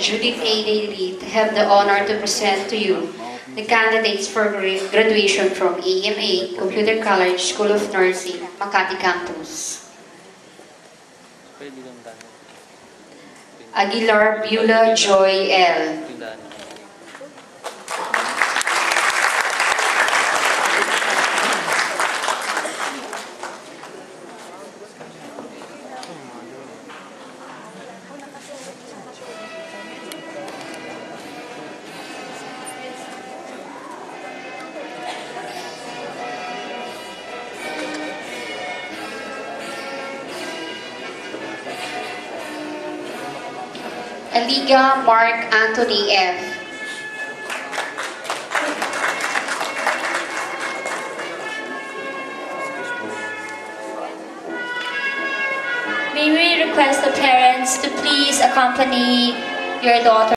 Judith A. Reed have the honor to present to you the candidates for graduation from AMA Computer College School of Nursing, Makati Campus. Aguilar Beulah Joy L. Aliga Mark Anthony F. May we request the parents to please accompany your daughter